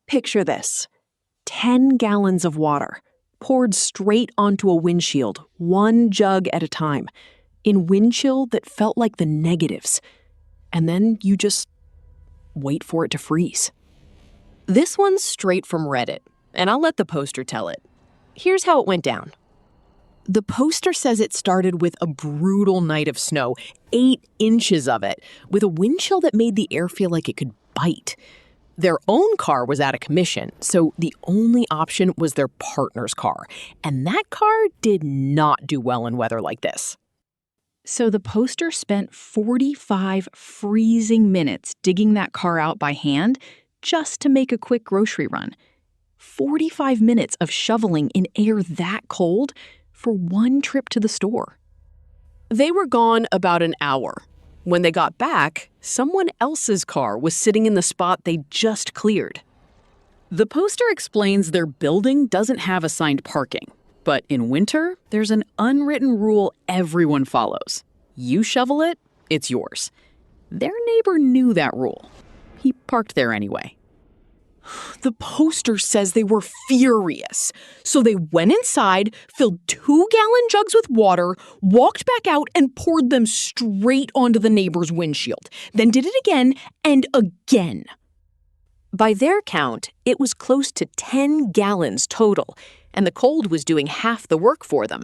Picture this. 10 gallons of water, poured straight onto a windshield, one jug at a time, in wind chill that felt like the negatives. And then you just wait for it to freeze. This one's straight from Reddit, and I'll let the poster tell it. Here's how it went down. The poster says it started with a brutal night of snow, 8 inches of it, with a wind chill that made the air feel like it could bite. Their own car was out of commission, so the only option was their partner's car. And that car did not do well in weather like this. So the poster spent 45 freezing minutes digging that car out by hand just to make a quick grocery run. 45 minutes of shoveling in air that cold for one trip to the store. They were gone about an hour. When they got back, someone else's car was sitting in the spot they just cleared. The poster explains their building doesn't have assigned parking, but in winter, there's an unwritten rule everyone follows. You shovel it, it's yours. Their neighbor knew that rule. He parked there anyway. The poster says they were furious. So they went inside, filled 2-gallon jugs with water, walked back out, and poured them straight onto the neighbor's windshield. Then did it again and again. By their count, it was close to 10 gallons total, and the cold was doing half the work for them.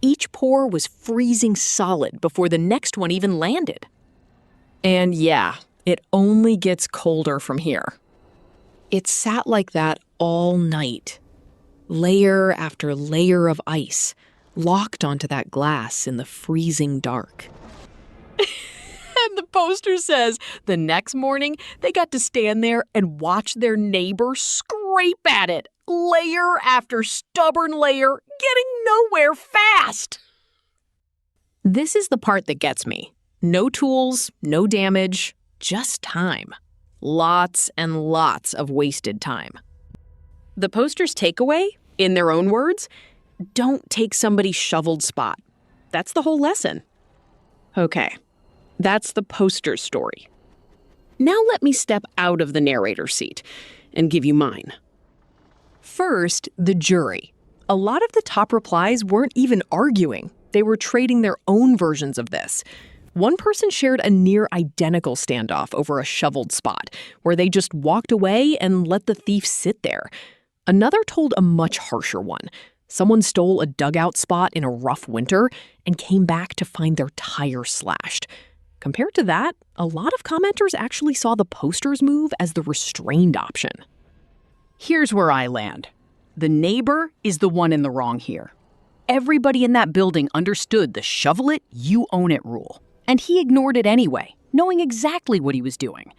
Each pour was freezing solid before the next one even landed. And yeah, it only gets colder from here. It sat like that all night, layer after layer of ice, locked onto that glass in the freezing dark. And the poster says the next morning they got to stand there and watch their neighbor scrape at it, layer after stubborn layer, getting nowhere fast. This is the part that gets me. No tools, no damage, just time. Lots and lots of wasted time. The poster's takeaway, in their own words, don't take somebody's shoveled spot. That's the whole lesson. Okay, that's the poster's story. Now let me step out of the narrator's seat and give you mine. First, the jury. A lot of the top replies weren't even arguing. They were trading their own versions of this. One person shared a near-identical standoff over a shoveled spot, where they just walked away and let the thief sit there. Another told a much harsher one. Someone stole a dugout spot in a rough winter and came back to find their tire slashed. Compared to that, a lot of commenters actually saw the poster's move as the restrained option. Here's where I land. The neighbor is the one in the wrong here. Everybody in that building understood the shovel it, you own it rule. And he ignored it anyway, knowing exactly what he was doing.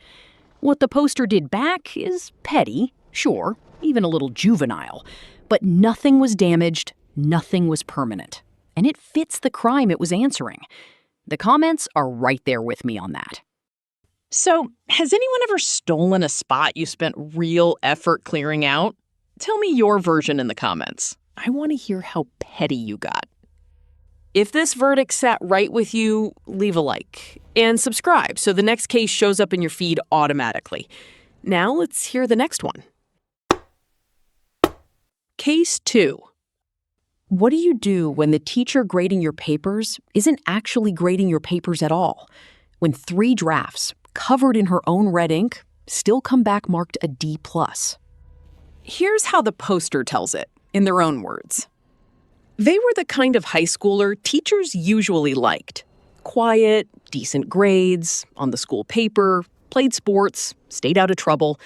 What the poster did back is petty, sure, even a little juvenile, but nothing was damaged, nothing was permanent. And it fits the crime it was answering. The comments are right there with me on that. So, has anyone ever stolen a spot you spent real effort clearing out? Tell me your version in the comments. I want to hear how petty you got. If this verdict sat right with you, leave a like and subscribe so the next case shows up in your feed automatically. Now let's hear the next one. Case 2. What do you do when the teacher grading your papers isn't actually grading your papers at all? When 3 drafts, covered in her own red ink, still come back marked a D+. Here's how the poster tells it, in their own words. They were the kind of high schooler teachers usually liked. Quiet, decent grades, on the school paper, played sports, stayed out of trouble.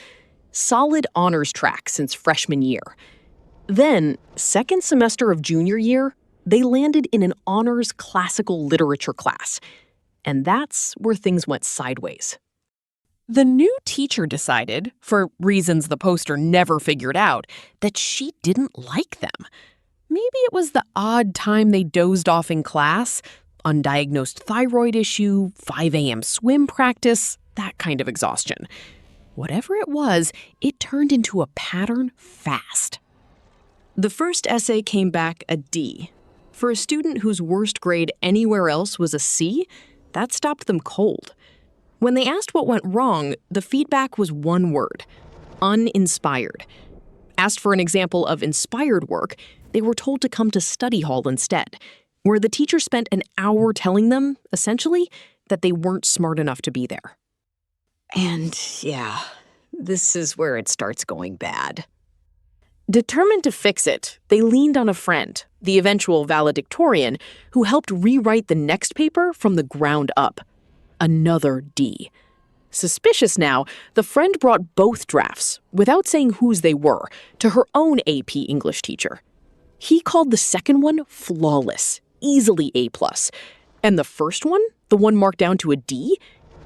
Solid honors track since freshman year. Then, second semester of junior year, they landed in an honors classical literature class. And that's where things went sideways. The new teacher decided, for reasons the poster never figured out, that she didn't like them. Maybe it was the odd time they dozed off in class, undiagnosed thyroid issue, 5 a.m. swim practice, that kind of exhaustion. Whatever it was, it turned into a pattern fast. The first essay came back a D. For a student whose worst grade anywhere else was a C, that stopped them cold. When they asked what went wrong, the feedback was one word: uninspired. Asked for an example of inspired work, they were told to come to study hall instead, where the teacher spent an hour telling them, essentially, that they weren't smart enough to be there. And yeah, this is where it starts going bad. Determined to fix it, they leaned on a friend, the eventual valedictorian, who helped rewrite the next paper from the ground up. Another D. Suspicious now, the friend brought both drafts, without saying whose they were, to her own AP English teacher. He called the second one flawless, easily A+, and the first one, the one marked down to a D,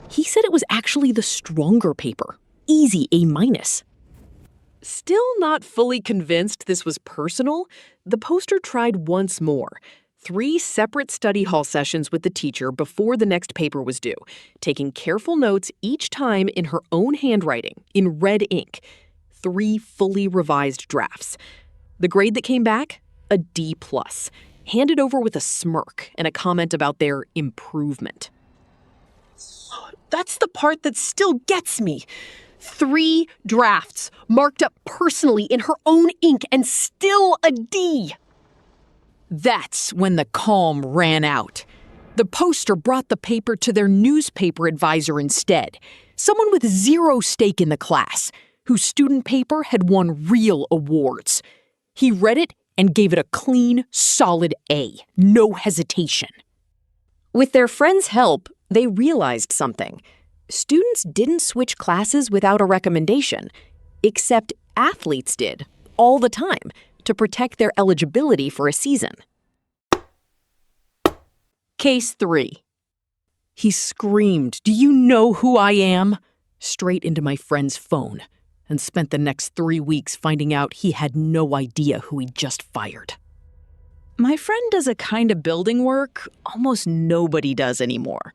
he said it was actually the stronger paper, easy A-. Still not fully convinced this was personal, the poster tried once more. 3 separate study hall sessions with the teacher before the next paper was due, taking careful notes each time in her own handwriting, in red ink. 3 fully revised drafts. The grade that came back? A D+, handed over with a smirk and a comment about their improvement. That's the part that still gets me. 3 drafts, marked up personally in her own ink, and still a D. That's when the calm ran out. The poster brought the paper to their newspaper advisor instead, someone with zero stake in the class, whose student paper had won real awards. He read it and gave it a clean, solid A, no hesitation. With their friend's help, they realized something. Students didn't switch classes without a recommendation, except athletes did, all the time, to protect their eligibility for a season. Case 3. He screamed, "Do you know who I am?" straight into my friend's phone, and spent the next 3 weeks finding out he had no idea who he'd just fired. My friend does a kind of building work almost nobody does anymore.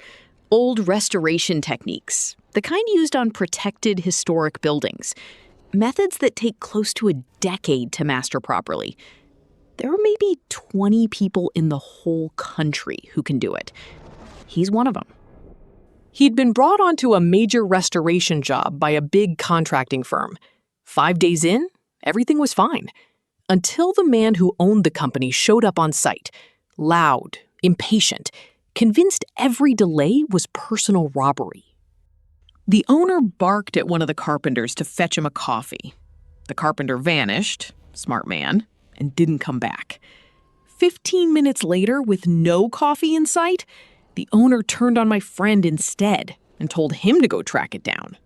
Old restoration techniques, the kind used on protected historic buildings. Methods that take close to a decade to master properly. There are maybe 20 people in the whole country who can do it. He's one of them. He'd been brought onto a major restoration job by a big contracting firm. 5 days in, everything was fine. Until the man who owned the company showed up on site, loud, impatient, convinced every delay was personal robbery. The owner barked at one of the carpenters to fetch him a coffee. The carpenter vanished, smart man, and didn't come back. 15 minutes later, with no coffee in sight, the owner turned on my friend instead and told him to go track it down.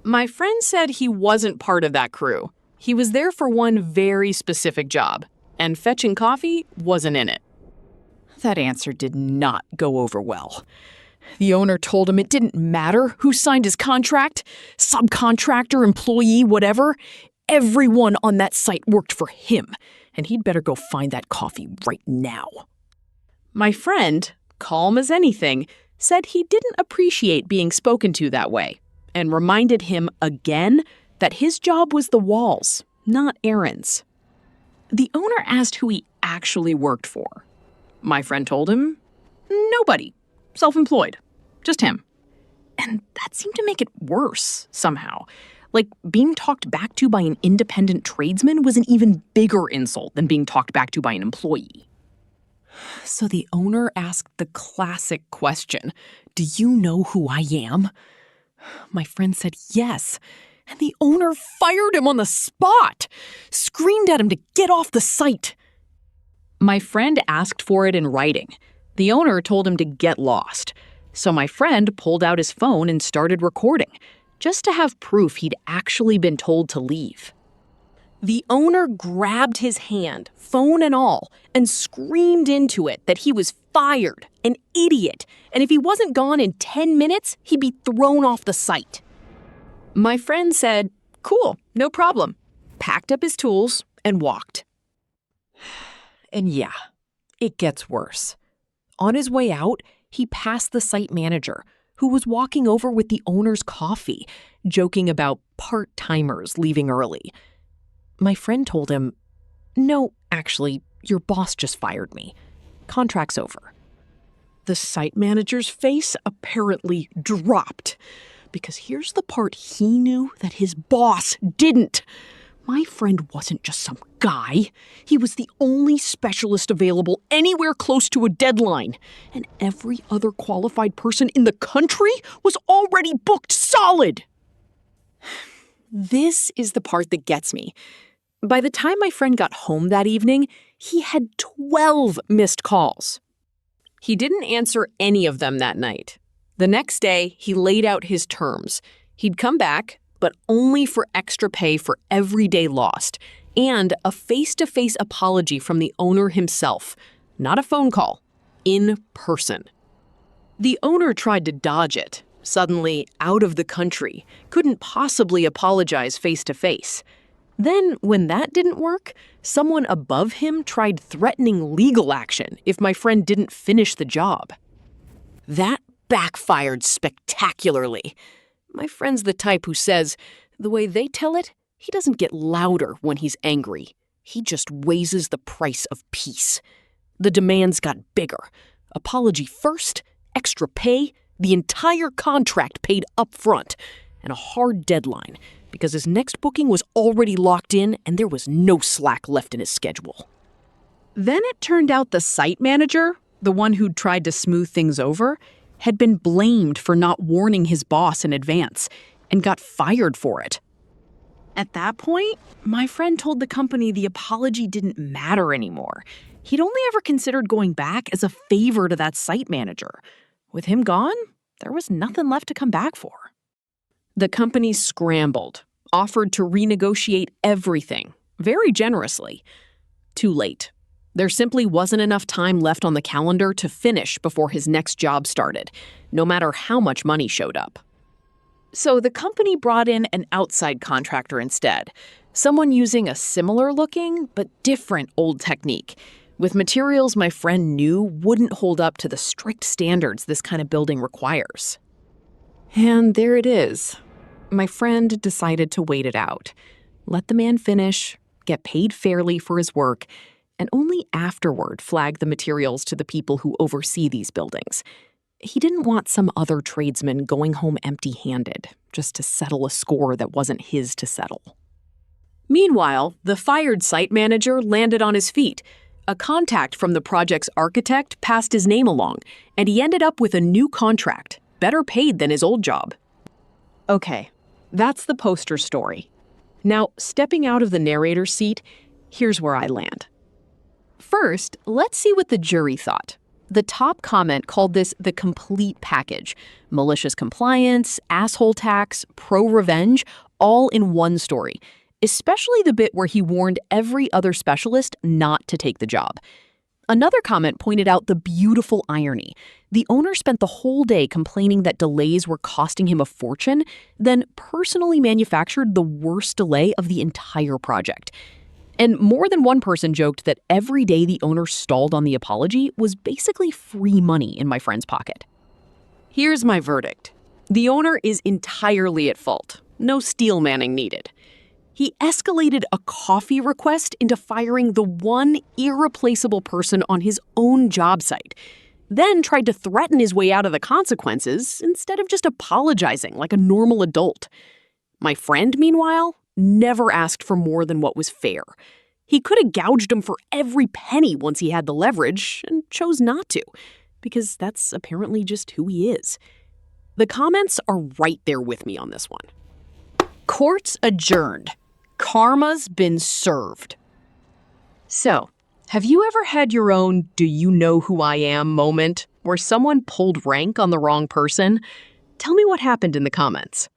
My friend said he wasn't part of that crew. He was there for one very specific job, and fetching coffee wasn't in it. That answer did not go over well. The owner told him it didn't matter who signed his contract, subcontractor, employee, whatever. Everyone on that site worked for him, and he'd better go find that coffee right now. My friend, calm as anything, said he didn't appreciate being spoken to that way, and reminded him again that his job was the walls, not errands. The owner asked who he actually worked for. My friend told him, nobody. Self-employed. Just him. And that seemed to make it worse, somehow. Like, being talked back to by an independent tradesman was an even bigger insult than being talked back to by an employee. So the owner asked the classic question, "Do you know who I am?" My friend said yes, and the owner fired him on the spot, screamed at him to get off the site. My friend asked for it in writing. The owner told him to get lost. So my friend pulled out his phone and started recording, just to have proof he'd actually been told to leave. The owner grabbed his hand, phone and all, and screamed into it that he was fired, an idiot, and if he wasn't gone in 10 minutes, he'd be thrown off the site. My friend said, "Cool, no problem," packed up his tools, and walked. And yeah, it gets worse. On his way out, he passed the site manager, who was walking over with the owner's coffee, joking about part-timers leaving early. My friend told him, "No, actually, your boss just fired me. Contract's over." The site manager's face apparently dropped, because here's the part he knew that his boss didn't. My friend wasn't just some guy. He was the only specialist available anywhere close to a deadline. And every other qualified person in the country was already booked solid. This is the part that gets me. By the time my friend got home that evening, he had 12 missed calls. He didn't answer any of them that night. The next day, he laid out his terms. He'd come back, but only for extra pay for every day lost, and a face-to-face apology from the owner himself. Not a phone call, in person. The owner tried to dodge it. Suddenly, out of the country, couldn't possibly apologize face-to-face. Then, when that didn't work, someone above him tried threatening legal action if my friend didn't finish the job. That backfired spectacularly. My friend's the type who says, the way they tell it, he doesn't get louder when he's angry. He just raises the price of peace. The demands got bigger. Apology first, extra pay, the entire contract paid up front, and a hard deadline, because his next booking was already locked in and there was no slack left in his schedule. Then it turned out the site manager, the one who'd tried to smooth things over, had been blamed for not warning his boss in advance and got fired for it. At that point, my friend told the company the apology didn't matter anymore. He'd only ever considered going back as a favor to that site manager. With him gone, there was nothing left to come back for. The company scrambled, offered to renegotiate everything, very generously. Too late. There simply wasn't enough time left on the calendar to finish before his next job started, no matter how much money showed up. So the company brought in an outside contractor instead, someone using a similar-looking but different old technique, with materials my friend knew wouldn't hold up to the strict standards this kind of building requires. And there it is. My friend decided to wait it out, let the man finish, get paid fairly for his work, and only afterward flag the materials to the people who oversee these buildings. He didn't want some other tradesman going home empty-handed, just to settle a score that wasn't his to settle. Meanwhile, the fired site manager landed on his feet. A contact from the project's architect passed his name along, and he ended up with a new contract, better paid than his old job. Okay, that's the poster story. Now, stepping out of the narrator's seat, here's where I land. First, let's see what the jury thought. The top comment called this the complete package. Malicious compliance, asshole tax, ProRevenge, all in one story. Especially the bit where he warned every other specialist not to take the job. Another comment pointed out the beautiful irony. The owner spent the whole day complaining that delays were costing him a fortune, then personally manufactured the worst delay of the entire project. And more than one person joked that every day the owner stalled on the apology was basically free money in my friend's pocket. Here's my verdict. The owner is entirely at fault. No steel manning needed. He escalated a coffee request into firing the one irreplaceable person on his own job site, then tried to threaten his way out of the consequences instead of just apologizing like a normal adult. My friend, meanwhile, never asked for more than what was fair. He could have gouged him for every penny once he had the leverage and chose not to, because that's apparently just who he is. The comments are right there with me on this one. Court's adjourned. Karma's been served. So, have you ever had your own "do you know who I am" moment where someone pulled rank on the wrong person? Tell me what happened in the comments.